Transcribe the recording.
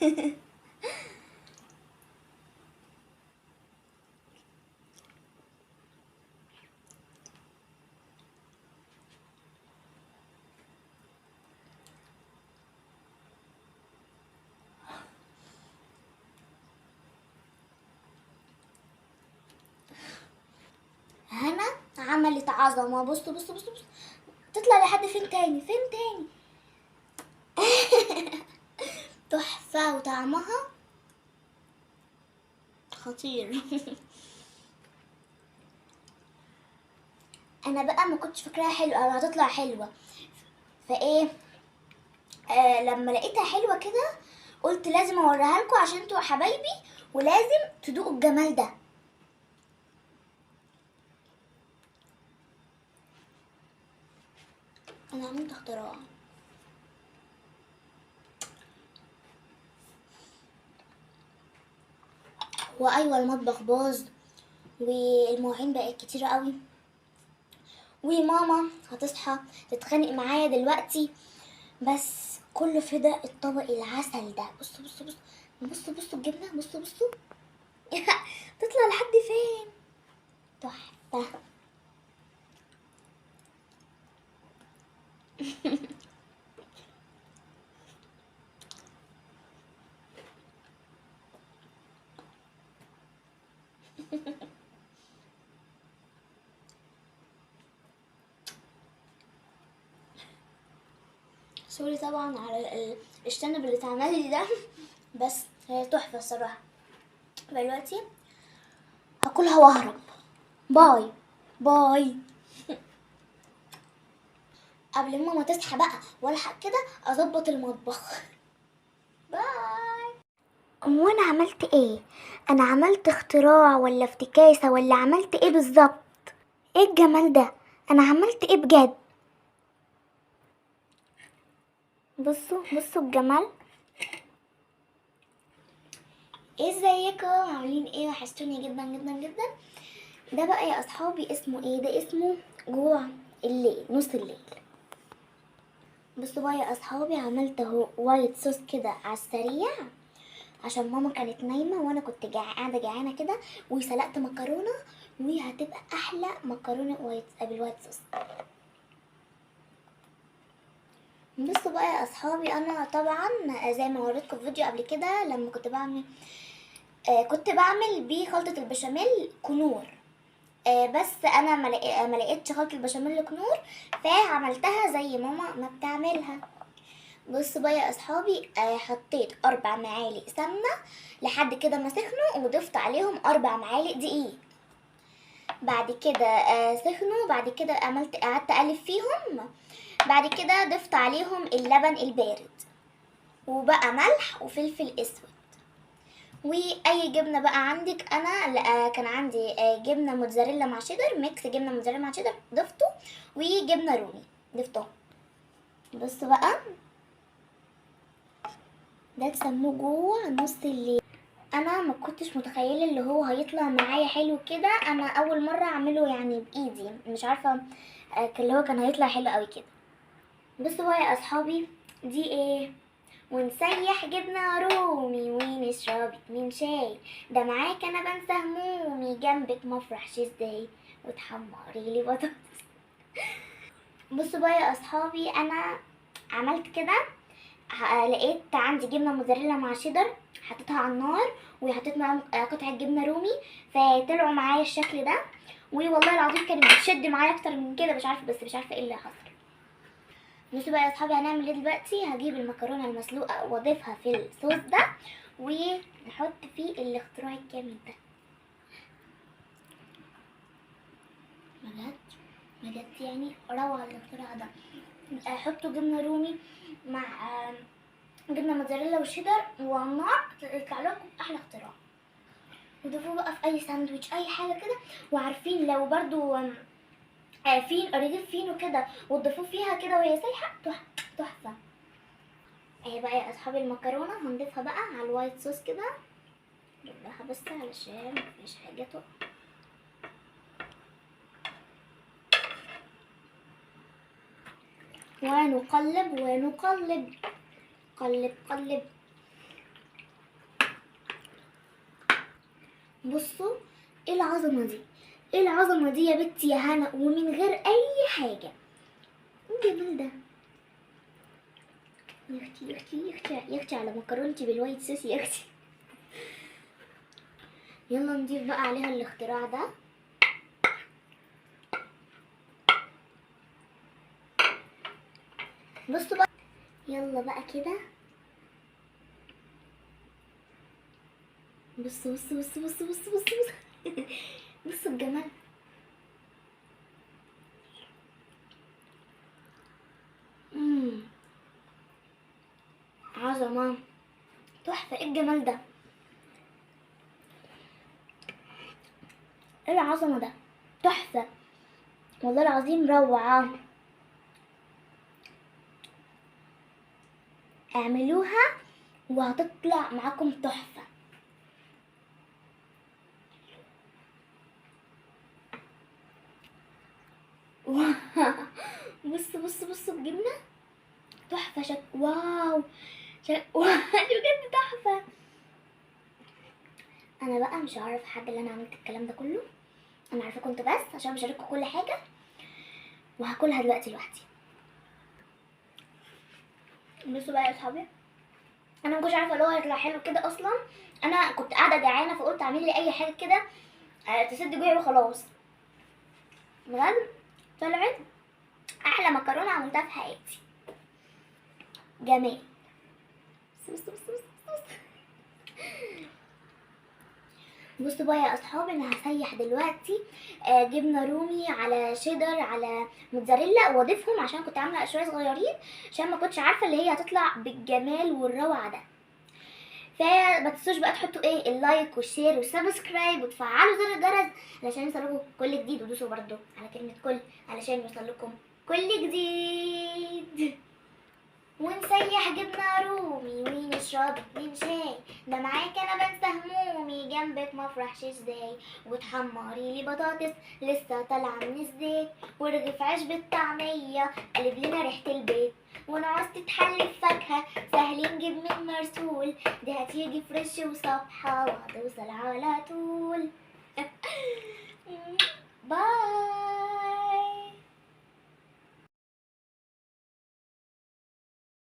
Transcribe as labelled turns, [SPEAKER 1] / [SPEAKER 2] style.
[SPEAKER 1] هنا عملت عظمه. بصوا بصوا بصوا بصوا، تطلع لحد فين تاني، فين تاني. تحفه وطعمها خطير. انا بقى ما كنتش فاكراها حلوه او هتطلع حلوه، فايه لما لقيتها حلوه كده قلت لازم اوريها لكم عشان انتوا حبايبي ولازم تدوقوا الجمال ده. انا عملت اختراع. وايوه المطبخ باظ والمواعين بقت كتيره قوي، وماما هتصحى تتخانق معايا دلوقتي، بس كله فدا الطبق العسل ده. بصوا بصوا بصوا بصوا بصوا الجبنه، بصوا بصوا. تطلع لحد فين، تحفه. سوري طبعا على الشنب اللي اتعمل لي ده، بس هي تحفه الصراحه. دلوقتي هاكلها واهرب. باي باي. قبل ماما تصحى بقى والحق كده اظبط المطبخ. باي. وانا عملت ايه؟ انا عملت اختراع ولا افتكاسه ولا عملت ايه بالظبط؟ ايه الجمال ده؟ انا عملت ايه بجد؟ بصوا بصوا الجمال. ازيكم عاملين ايه؟ وحشتوني جدا جدا جدا. ده بقى يا اصحابي اسمه ايه؟ ده اسمه جوع الليل، نص الليل. بصوا بقى يا اصحابي، عملت اهو وايت صوص كده على السريع عشان ماما كانت نايمه وانا كنت قاعده جعانه كده، وسلقت مكرونه وهتبقى احلى مكرونه بالوايت صوص. بصوا بقى يا اصحابي، انا طبعا زي ما وريتكم في فيديو قبل كده لما كنت بعمل بيه خلطه البشاميل كنور. بس انا ما لقيتش خلطه البشاميل كنور، فعملتها زي ماما ما بتعملها. بصوا بقى يا اصحابي، حطيت 4 معالق سمنه لحد كده ما سخنوا، وضفت عليهم 4 معالق دقيق. بعد كده سخنوا، بعد كده قعدت اقلب فيهم. بعد كده ضفت عليهم اللبن البارد، وبقى ملح وفلفل اسود، واي جبنه بقى عندك. انا كان عندي جبنه موتزاريلا مع شيدر، ميكس جبنه موتزاريلا مع شيدر ضفته، وجبنه رومي ضفته. بصوا بقى، ده تسموه جوه نص الليل. انا ما كنتش متخيله اللي هو هيطلع معايا حلو كده، انا اول مره اعمله يعني بايدي، مش عارفه اللي هو كان هيطلع حلو قوي كده. بصوا بقى يا اصحابي، دي ايه؟ ونسيح جبنه رومي ونشرب 2 شاي، ده معاك انا بنسى همومي، جنبك مفرحش ازاي وتحمري لي بطاطس. بصوا بقى يا اصحابي، انا عملت كده. لقيت عندي جبنه موزاريلا مع شيدر، حطيتها على النار وحطيت معاهم قطعه جبنه رومي، فطلعوا معايا الشكل ده. والله العظيم كانت بتشد معايا اكتر من كده، مش عارفه، بس مش عارفه ايه اللي حصل. بصوا بقى يا اصحابي، هنعمل ايه دلوقتي؟ هجيب المكرونه المسلوقه واضيفها في الصوص ده، ونحط فيه الاختراع الجامد ده. بجد بجد يعني روعه الاختراع ده. حطوا جبنه رومي مع جبنه موتزاريلا وشيدر وعلى النار، يطلع لكم احلى اختراع. وضيفوه بقى في اي ساندوتش اي حاجه كده. وعارفين لو برضو رغيف فينو كده وتضيفوه فيها كده وهي سايحه، تحفه. اهي بقى يا اصحابي المكرونه هنضيفها بقى على الوايت صوص كده، نجيبها بس علشان مفيش حاجه تقع. ونقلب ونقلب، قلب قلب. بصوا ايه العظمه دي، ايه العظمه دي يا بنتي يا هنا، ومن غير اي حاجه. ايه الجمال ده يا اختي يا اختي يا اختي يا اختي، على مكرونتي بالوايت صوص يا اختي. يلا نضيف بقى عليها الاختراع ده. بصوا بقى، يلا بقى كده. بصوا بصوا بصوا بصوا بصوا بصوا بصوا الجمال. عظمة، تحفة، ايه الجمال ده، ايه العظمة ده، تحفة والله العظيم، روعة. اعملوها وهتطلع معاكم تحفة. بصوا بصوا بصوا الجبنة تحفة، واو، واو بجد تحفة. انا بقى مش هعرف حد اللي انا عملت الكلام ده كله، انا عارفه كنت بس عشان بشارككم كل حاجة، وهاكلها دلوقتي لوحدي. بصوا بقى يا اصحابي، انا ما كنتش عارفه اللي هو هيطلع حلو كده اصلا، انا كنت قاعده جعانه فقلت اعمل لي اي حاجه كده تسد جوعي وخلاص. بجد طلعت احلى مكرونه عملتها في حياتي، جمال. بص بص بص بص بص. بصوا بقى يا اصحابي، انا هسيح دلوقتي جبنه رومي على شيدر على موتزاريلا واضيفهم، عشان كنت عامله شويه صغيرين، عشان ما كنتش عارفه اللي هي هتطلع بالجمال والروعه ده. فما تنسوش بقى تحطوا ايه اللايك والشير والسبسكرايب وتفعلوا زر الجرس علشان يوصلكم كل جديد، ودوسوا برضو على كلمه كل علشان يوصلكم كل جديد. ونسيح جبنة رومي ونشرب اتنين شاي، ده معاك انا بنسى همومي، جنبك مفرحش ازاي، وتحمري لي بطاطس لسه طالعة من الزيت، ورغيف عيش بالطعمية قلب لنا ريحة البيت، ونعوز تتحلي بفاكهة سهل نجيب من مرسول، دي هتيجي فريش وصبحة وهتوصل على طول. باي.